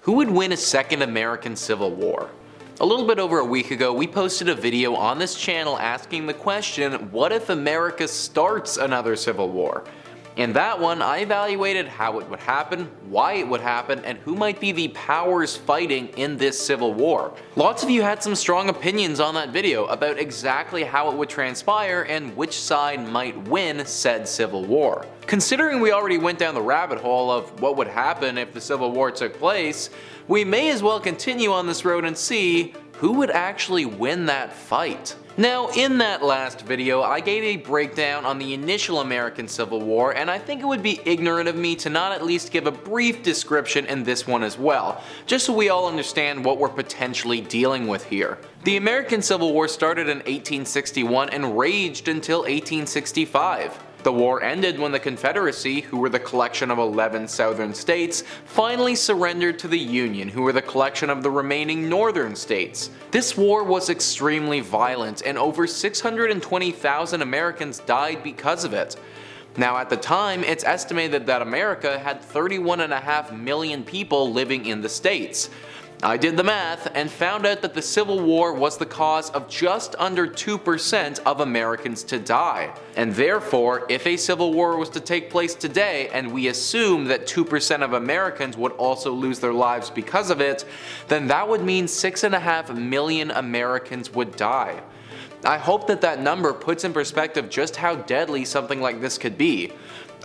Who would win a second American Civil War? A little bit over a week ago, we posted a video on this channel asking the question, what if America starts another civil war? In that one, I evaluated how it would happen, why it would happen, and who might be the powers fighting in this civil war. Lots of you had some strong opinions on that video about exactly how it would transpire and which side might win said civil war. Considering we already went down the rabbit hole of what would happen if the civil war took place, we may as well continue on this road and see who would actually win that fight. Now, in that last video, I gave a breakdown on the initial American Civil War, and I think it would be ignorant of me to not at least give a brief description in this one as well, just so we all understand what we're potentially dealing with here. The American Civil War started in 1861 and raged until 1865. The war ended when the Confederacy, who were the collection of 11 southern states, finally surrendered to the Union, who were the collection of the remaining northern states. This war was extremely violent, and over 620,000 Americans died because of it. Now, at the time, it's estimated that America had 31.5 million people living in the states. I did the math and found out that the Civil War was the cause of just under 2% of Americans to die. And therefore, if a civil war was to take place today, and we assume that 2% of Americans would also lose their lives because of it, then that would mean 6.5 million Americans would die. I hope that that number puts in perspective just how deadly something like this could be.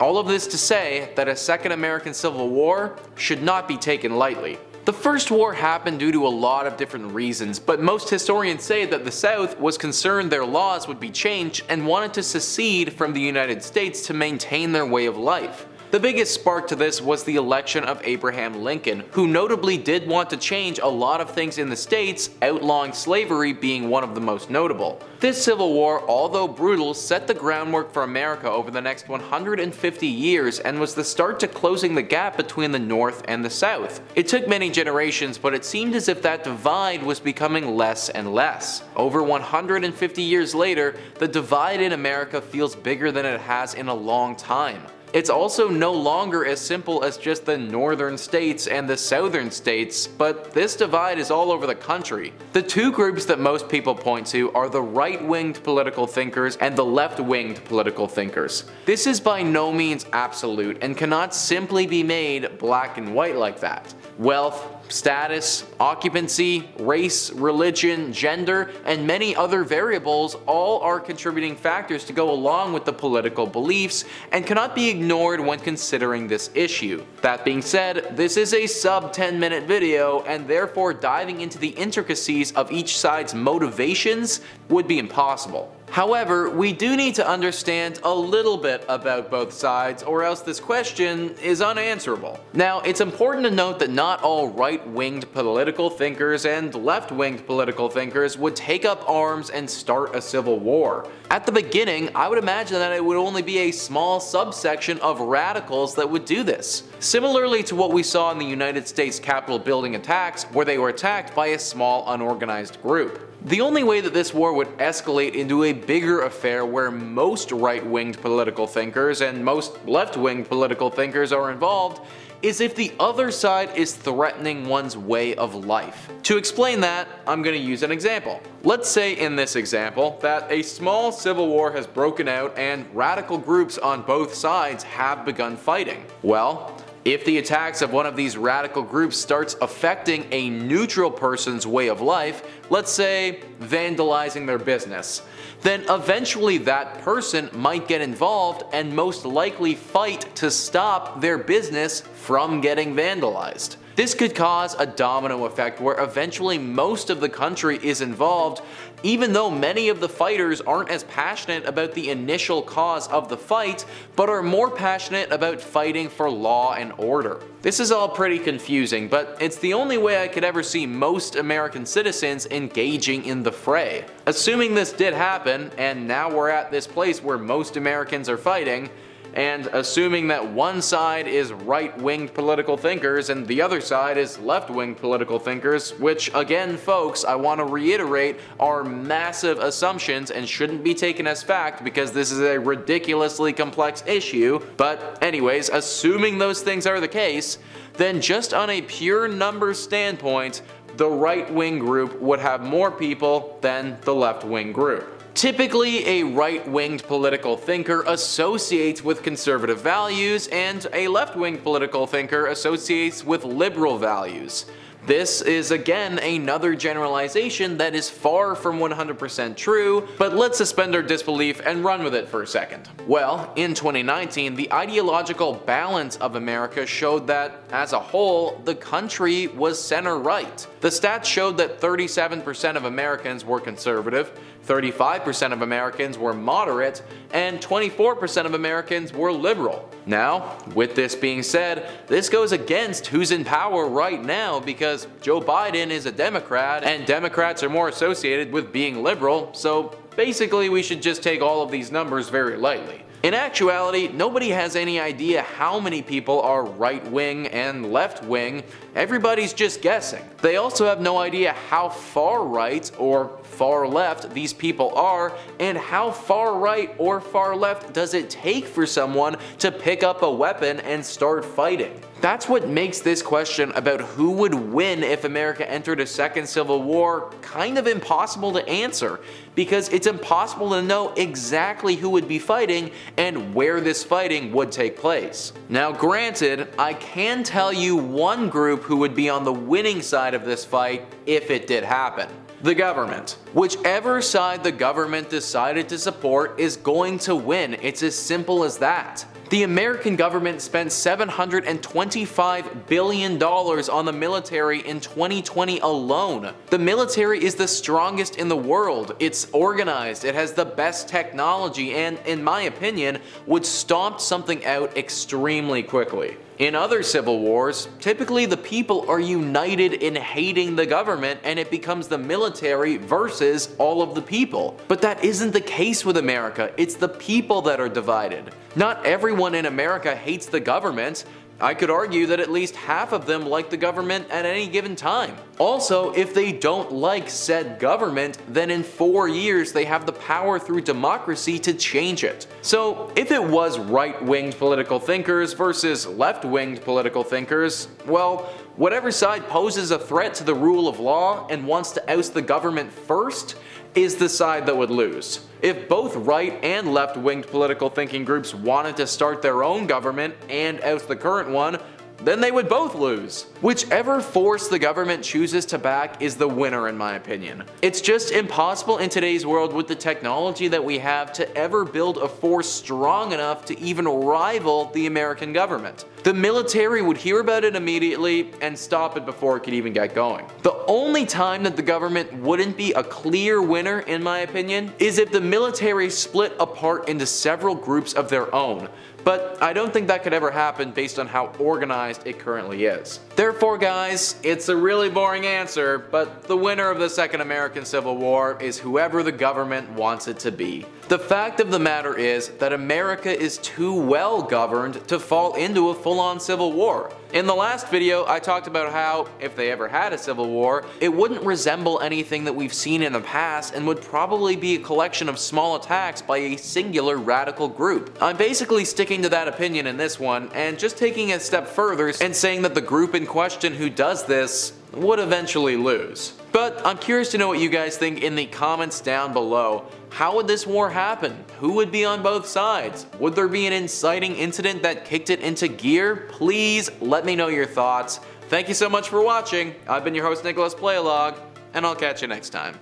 All of this to say that a second American Civil War should not be taken lightly. The first war happened due to a lot of different reasons, but most historians say that the South was concerned their laws would be changed and wanted to secede from the United States to maintain their way of life. The biggest spark to this was the election of Abraham Lincoln, who notably did want to change a lot of things in the states, outlawing slavery being one of the most notable. This Civil War, although brutal, set the groundwork for America over the next 150 years and was the start to closing the gap between the North and the South. It took many generations, but it seemed as if that divide was becoming less and less. Over 150 years later, the divide in America feels bigger than it has in a long time. It's also no longer as simple as just the northern states and the southern states, but this divide is all over the country. The two groups that most people point to are the right-winged political thinkers and the left-winged political thinkers. This is by no means absolute and cannot simply be made black and white like that. Wealth, status, occupancy, race, religion, gender, and many other variables all are contributing factors to go along with the political beliefs and cannot be ignored when considering this issue. That being said, this is a sub 10-minute video, and therefore diving into the intricacies of each side's motivations would be impossible. However, we do need to understand a little bit about both sides, or else this question is unanswerable. Now, it's important to note that not all right-winged political thinkers and left-winged political thinkers would take up arms and start a civil war. At the beginning, I would imagine that it would only be a small subsection of radicals that would do this. Similarly to what we saw in the United States Capitol building attacks, where they were attacked by a small unorganized group. The only way that this war would escalate into a bigger affair where most right-winged political thinkers and most left-winged political thinkers are involved is if the other side is threatening one's way of life. To explain that, I'm going to use an example. Let's say in this example that a small civil war has broken out and radical groups on both sides have begun fighting. Well, if the attacks of one of these radical groups starts affecting a neutral person's way of life, let's say vandalizing their business, then eventually that person might get involved and most likely fight to stop their business from getting vandalized. This could cause a domino effect where eventually most of the country is involved, even though many of the fighters aren't as passionate about the initial cause of the fight, but are more passionate about fighting for law and order. This is all pretty confusing, but it's the only way I could ever see most American citizens engaging in the fray. Assuming this did happen, and now we're at this place where most Americans are fighting, and assuming that one side is right-winged political thinkers and the other side is left-winged political thinkers, which again folks, I want to reiterate, are massive assumptions and shouldn't be taken as fact because this is a ridiculously complex issue. But anyways, assuming those things are the case, then just on a pure numbers standpoint, the right-wing group would have more people than the left-wing group. Typically, a right-winged political thinker associates with conservative values, and a left-winged political thinker associates with liberal values. This is again another generalization that is far from 100% true, but let's suspend our disbelief and run with it for a second. Well, in 2019, the ideological balance of America showed that, as a whole, the country was center-right. The stats showed that 37% of Americans were conservative, 35% of Americans were moderate, and 24% of Americans were liberal. Now, with this being said, this goes against who's in power right now because Joe Biden is a Democrat and Democrats are more associated with being liberal, so basically we should just take all of these numbers very lightly. In actuality, nobody has any idea how many people are right-wing and left-wing, everybody's just guessing. They also have no idea how far right or far left these people are, and how far right or far left does it take for someone to pick up a weapon and start fighting. That's what makes this question about who would win if America entered a second civil war kind of impossible to answer, because it's impossible to know exactly who would be fighting and where this fighting would take place. Now granted, I can tell you one group who would be on the winning side of this fight if it did happen. The government. Whichever side the government decided to support is going to win. It's as simple as that. The American government spent $725 billion on the military in 2020 alone. The military is the strongest in the world. It's organized, it has the best technology, and in my opinion, would stomp something out extremely quickly. In other civil wars, typically the people are united in hating the government and it becomes the military versus all of the people. But that isn't the case with America, it's the people that are divided. Not everyone in America hates the government. I could argue that at least half of them like the government at any given time. Also, if they don't like said government, then in 4 years they have the power through democracy to change it. So if it was right-winged political thinkers versus left-winged political thinkers, well, whatever side poses a threat to the rule of law and wants to oust the government first is the side that would lose. If both right and left-winged political thinking groups wanted to start their own government and oust the current one, then they would both lose. Whichever force the government chooses to back is the winner in my opinion. It's just impossible in today's world with the technology that we have to ever build a force strong enough to even rival the American government. The military would hear about it immediately and stop it before it could even get going. The only time that the government wouldn't be a clear winner in my opinion is if the military split apart into several groups of their own. But I don't think that could ever happen based on how organized it currently is. Therefore guys, it's a really boring answer, but the winner of the Second American Civil War is whoever the government wants it to be. The fact of the matter is that America is too well governed to fall into a full-on civil war. In the last video, I talked about how, if they ever had a civil war, it wouldn't resemble anything that we've seen in the past and would probably be a collection of small attacks by a singular radical group. I'm basically sticking to that opinion in this one, and just taking it a step further and saying that the group in question who does this would eventually lose. But I'm curious to know what you guys think in the comments down below. How would this war happen? Who would be on both sides? Would there be an inciting incident that kicked it into gear? Please let me know your thoughts. Thank you so much for watching. I've been your host Nicholas Playalog, and I'll catch you next time.